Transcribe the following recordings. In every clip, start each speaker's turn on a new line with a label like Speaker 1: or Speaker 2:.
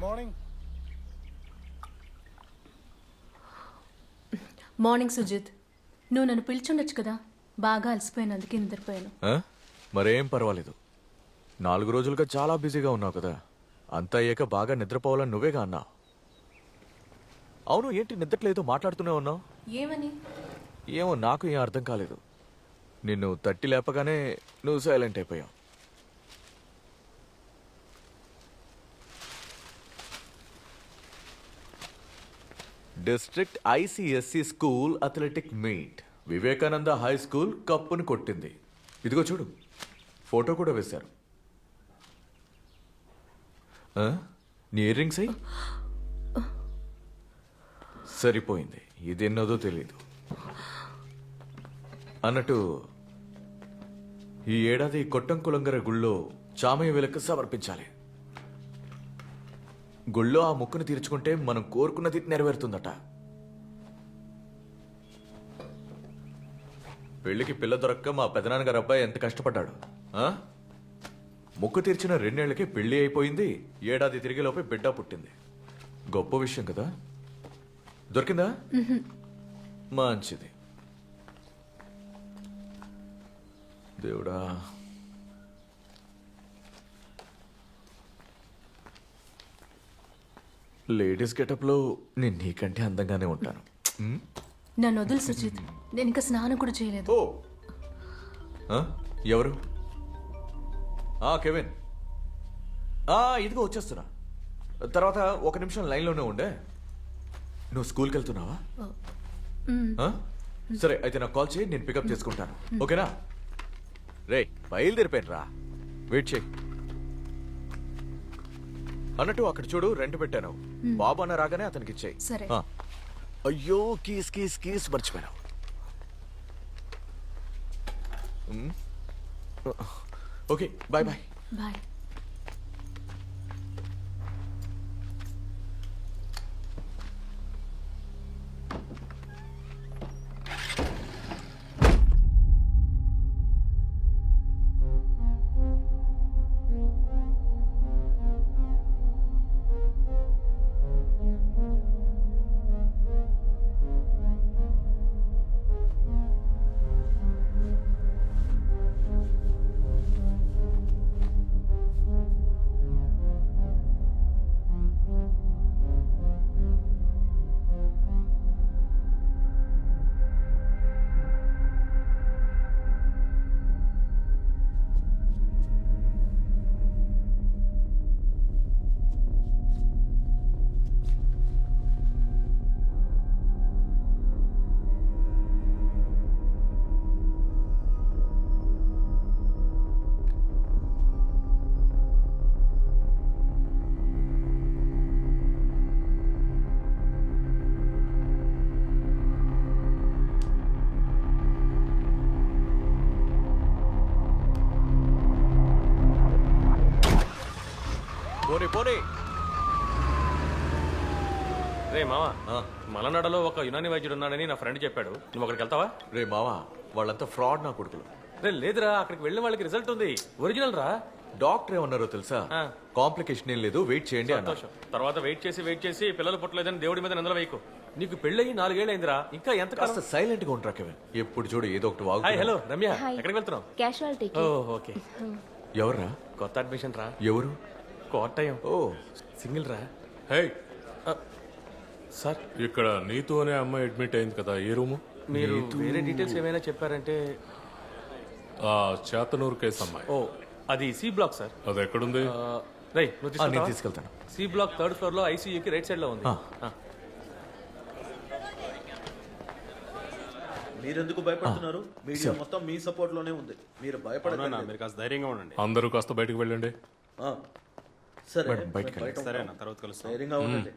Speaker 1: Morning.
Speaker 2: Morning Sujith. నువ్వు నన్ను పిలిచుండొచ్చు కదా, బాగా అలసిపోయినందుకు నిద్రపోయాను.
Speaker 3: మరేం పర్వాలేదు. 4 రోజులుగా చాలా బిజీగా ఉన్నావు కదా, అంతా అయ్యాక బాగా నిద్రపోవాలని నువ్వేగా అన్నావు. అవును, ఏంటి నిద్రలేదో మాట్లాడుతూనే ఉన్నావు?
Speaker 2: ఏమని?
Speaker 3: ఏమో నాకు ఏం అర్థం కాలేదు. నిన్ను తట్టి లేపగానే నువ్వు సైలెంట్ అయిపోయావు. District ICSE school athletic meet, Vivekananda high school కప్పుని కొట్టింది. ఇదిగో చూడు, ఫోటో కూడా వేశారు. నీ ఇయర్ రింగ్స్ అయ్యి సరిపోయింది. ఇదెన్నదో తెలీదు. అన్నట్టు ఈ ఏడాది కొట్టంకులంగర గుళ్ళో చామయ్య వెలక్కు సమర్పించాలి. గుళ్ళో ఆ ముక్కును తీర్చుకుంటే మనం కోరుకున్నది నెరవేరుతుందట. పెళ్లికి పిల్ల దొరక్క మా పెదనాన్నగారు అబ్బాయి ఎంత కష్టపడ్డాడు. ముక్కు తీర్చిన 2 ఏళ్లకే పెళ్లి అయిపోయింది. ఏడాది తిరిగేలోపే బిడ్డ పుట్టింది. గొప్ప విషయం కదా. దొరికిందా? మంచిది. దేవుడా, లేడీస్ గెటప్లో నేను నీకంటే అందంగానే ఉంటాను.
Speaker 2: నన్ను వదులు సుజిత్, నేను ఇంకా స్నానం కూడా చేయలేదు.
Speaker 3: ఓ ఎవరు? కెవిన్. ఇదిగో వచ్చేస్తున్నా. తర్వాత 1 నిమిషం లైన్లోనే ఉండే. నువ్వు స్కూల్కి వెళ్తున్నావా? సరే, అయితే నాకు కాల్ చేయి, నేను పికప్ చేసుకుంటాను. ఓకేనా? రే, బయలుదేరిపోయాను రా, వెయిట్ చేయి. అన్నట్టు అక్కడ చూడు, రెంట్ పెట్టాను. బాబు అన్న రాగానే అతనికి ఇచ్చేయి.
Speaker 2: సరే.
Speaker 3: అయ్యో, కీస్ కీస్ కీస్ మర్చిపోయాను. Okay, bye bye.
Speaker 2: బాయ్.
Speaker 3: పోనీ.
Speaker 4: రే మావా, మలనాడలో ఒక యునాని వైద్యుడు ఉన్నాడని నా ఫ్రెండ్ చెప్పాడు. నువ్వు అక్కడికి వెళ్తావా?
Speaker 3: రే మావా, వాళ్ళంతా ఫ్రాడ్ నా కొడుకులు.
Speaker 4: రే లేదురా, అక్కడికి వెళ్ళిన వాళ్ళకి రిజల్ట్ ఉంది, ఒరిజినల్ రా.
Speaker 3: డాక్టర్ ఏమన్నారో తెలుసా? కాంప్లికేషన్ ఏం లేదు, వెయిట్ చేయండి అన్నారు.
Speaker 4: తర్వాత వెయిట్ చేసి పిల్లలు పుట్టలేదని దేవుడి మీద నిందలు వేయకు. నీకు పెళ్ళయి 4 ఏళ్ళు అయిందిరా, ఇంకా ఎంత
Speaker 3: కాస్త సైలెంట్ గా ఉంటారా కెవిన్? ఎప్పుడు చూడు ఏదో ఒకటి వాగు.
Speaker 4: హాయ్, హలో రమ్య, ఎక్కడికి వెళ్తున్నావు?
Speaker 5: క్యాషువాలిటీకి.
Speaker 4: ఓకే.
Speaker 3: ఎవర్రా?
Speaker 4: కొత్త అడ్మిషన్ రా.
Speaker 3: ఎవరు?
Speaker 4: కోటయం.
Speaker 3: ఓ,
Speaker 4: సింగిల్ రా.
Speaker 6: హే
Speaker 4: సార్,
Speaker 6: ఇక్కడ నీతు అనే అమ్మాయి అడ్మిట్ అయింది కదా, ఏ రూము?
Speaker 4: మీరు వేరే డీటెయిల్స్ ఏమైనా చెప్పారంటే.
Speaker 6: చేతనూరు కేసు అమ్మాయి.
Speaker 4: ఓ, అది సి బ్లాక్ సార్.
Speaker 6: అది ఎక్కడుంది?
Speaker 4: రై, నువ్వు
Speaker 3: నేను తీసుకెళ్తాను.
Speaker 4: సి బ్లాక్ 3rd ఫ్లోర్ లో ఐసీయూకి రైట్ సైడ్ లో ఉంది.
Speaker 7: మీరెందుకు భయపడుతున్నారు? మీడియా మొత్తం మీ సపోర్ట్ లోనే ఉంది. మీరు భయపడకండి.
Speaker 8: మీరు కాస్త ధైర్యంగా ఉండండి.
Speaker 6: అందరూ కాస్త బయటకు వెళ్ళండి.
Speaker 7: సరే,
Speaker 3: బయటకు
Speaker 7: బయట
Speaker 8: సరే అన్న, తర్వాత కలుస్తాం.
Speaker 7: ధైర్యంగా ఉండండి.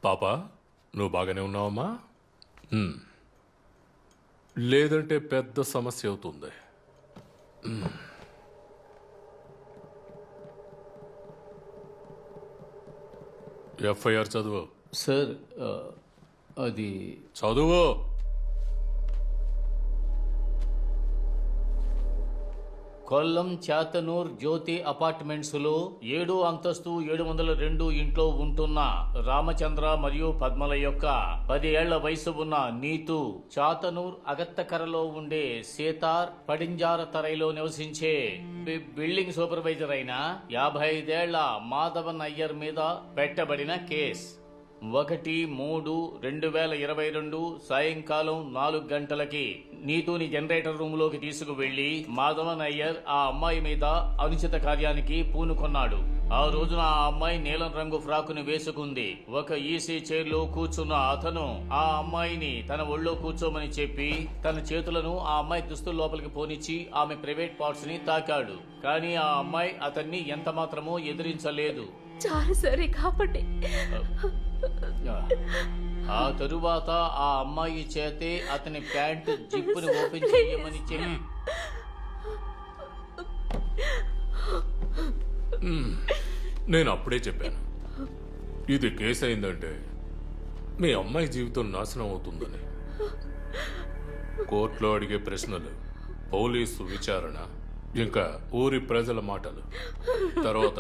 Speaker 6: పాప, నువ్వు బాగానే ఉన్నావమ్మా? లేదంటే పెద్ద సమస్య అవుతుంది. ఎఫ్ఐఆర్ చదువు.
Speaker 9: సార్, అది
Speaker 6: చదువు.
Speaker 1: కొల్లం చాతనూర్ జ్యోతి అపార్ట్మెంట్స్ లో 7వ అంతస్తు 702 ఇంట్లో ఉంటున్న రామచంద్ర మరియు పద్మల యొక్క 10 ఏళ్ల వయసు ఉన్న నీతు చాతనూర్ అగత్తకరలో ఉండే సీతార్ పడింజార తరైలో నివసించే బిల్డింగ్ సూపర్వైజర్ అయిన 55 ఏళ్ల మాధవన్ అయ్యర్ మీద పెట్టబడిన కేస్ 1/3/2022 సాయంకాలం 4 గంటలకి నీతుని జనరేటర్ రూమ్ లోకి తీసుకువెళ్లి మాధవన్ అయ్యర్ ఆ అమ్మాయి మీద అనుచిత కార్యానికి పూనుకొన్నాడు. ఆ రోజున ఆ అమ్మాయి నీలం రంగు ఫ్రాకును వేసుకుంది. ఒక ఈసీ చైర్ లో కూర్చున్న అతను ఆ అమ్మాయిని తన ఒళ్ళో కూర్చోమని చెప్పి తన చేతులను ఆ అమ్మాయి దుస్తుల లోపలికి పోనిచ్చి ఆమె ప్రైవేట్ పార్ట్స్ ని తాకాడు. కానీ ఆ అమ్మాయి అతన్ని ఎంత మాత్రమో ఎదిరించలేదు.
Speaker 2: చాలా సరే కాబట్టి
Speaker 1: ఆ తరువాత ఆ అమ్మాయి చేతే అతని ప్యాంట్ జిప్పుని ఓపెన్ చేయమని చెప్పి
Speaker 6: నేను అప్పుడే చెప్పాను, ఇది కేసు అయిందంటే మీ అమ్మాయి జీవితం నాశనం అవుతుందని. కోర్టులో అడిగే ప్రశ్నలు, పోలీసు విచారణ, ఇంకా ఊరి ప్రజల మాటలు, తర్వాత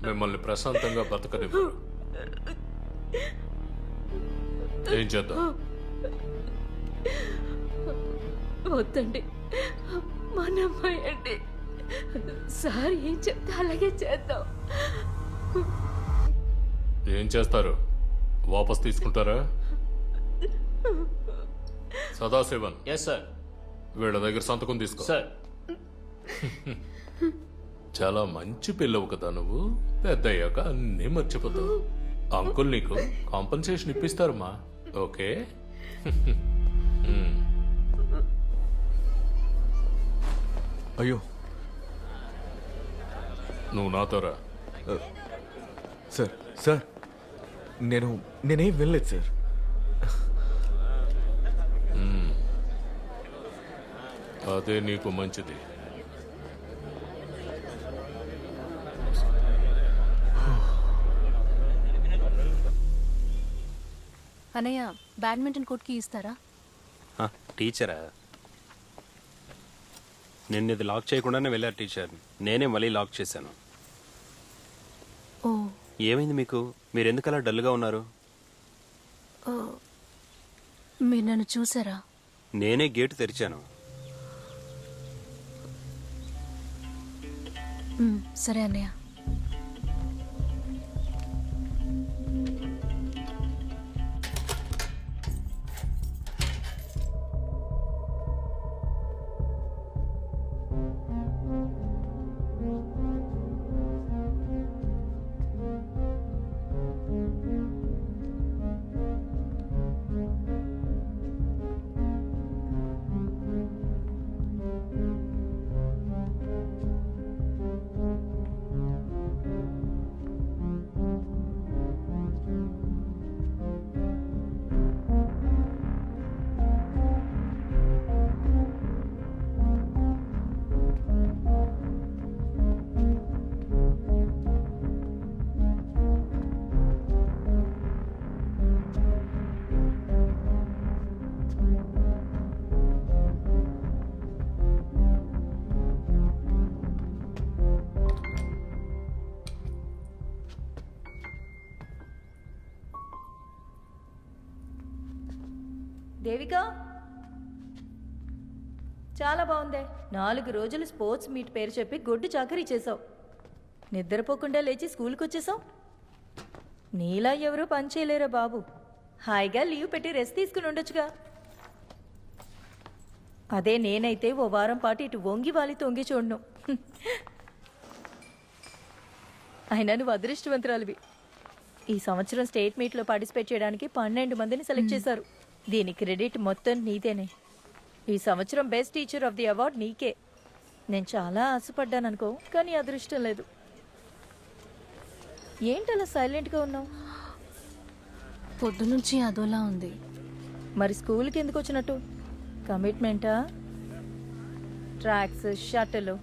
Speaker 6: మిమ్మల్ని ప్రశాంతంగా బతకనివ్వరు. ఏం చేద్దాం?
Speaker 2: వద్దండి, మన అమ్మాయి అండి. సార్ ఏం చెప్తే అలాగే చేద్దాం.
Speaker 6: ఏం చేస్తారు? వాపస్ తీసుకుంటారా? Sadasivan,
Speaker 1: yes sir.
Speaker 6: వీళ్ళ దగ్గర సంతకం తీసుకో.
Speaker 1: సార్,
Speaker 6: చాలా మంచి పిల్లవు కదా నువ్వు. పెద్ద అయ్యాక అన్నీ మర్చిపోతావు. అంకుల్ నీకు కాంపన్సేషన్ ఇప్పిస్తారమ్మా. ఓకే?
Speaker 3: అయ్యో
Speaker 6: నువ్వు నాతో రా.
Speaker 3: సార్ నేనేం వెళ్ళలేదు సార్.
Speaker 6: అదే నీకు మంచిది.
Speaker 2: అన్నయ్య, బ్యాడ్మింటన్ కోర్ట్కి ఇస్తారా?
Speaker 5: టీచరా? నిన్న ఇది లాక్ చేయకుండానే వెళ్ళారు టీచర్. నేనే మళ్ళీ లాక్ చేశాను.
Speaker 2: ఓ,
Speaker 5: ఏమైంది మీకు? మీరు ఎందుకు అలా డల్గా ఉన్నారు?
Speaker 2: మీరు నన్ను చూసారా?
Speaker 5: నేనే గేటు తెరిచాను.
Speaker 2: సరే అన్నయ్య.
Speaker 8: దేవిక, చాలా బాగుందే. 4 రోజులు స్పోర్ట్స్ మీట్ పేరు చెప్పి గొడ్డు చాకరీ చేసావు. నిద్రపోకుండా లేచి స్కూల్కి వచ్చేసావు. నీలా ఎవరూ పని చేయలేరా బాబు? హాయిగా లీవ్ పెట్టి రెస్ట్ తీసుకుని ఉండొచ్చుగా. అదే నేనైతే ఓ వారం పాటు ఇటు వంగి వాలి తొంగి చూడను. అయినా నువ్వు అదృష్టవంతురాలివి. ఈ సంవత్సరం స్టేట్ మీట్లో పార్టిసిపేట్ చేయడానికి 12 మందిని సెలెక్ట్ చేశారు. దీని క్రెడిట్ మొత్తం నీదేనే. ఈ సంవత్సరం best teacher of the award నీకే. నేను చాలా ఆశపడ్డాను అనుకో, కానీ అదృష్టం లేదు. ఏంటలా సైలెంట్గా ఉన్నావు?
Speaker 2: పొద్దునుంచి అదోలా ఉంది.
Speaker 8: మరి స్కూల్కి ఎందుకు వచ్చినట్టు? కమిట్మెంటా? Tracks, shuttle,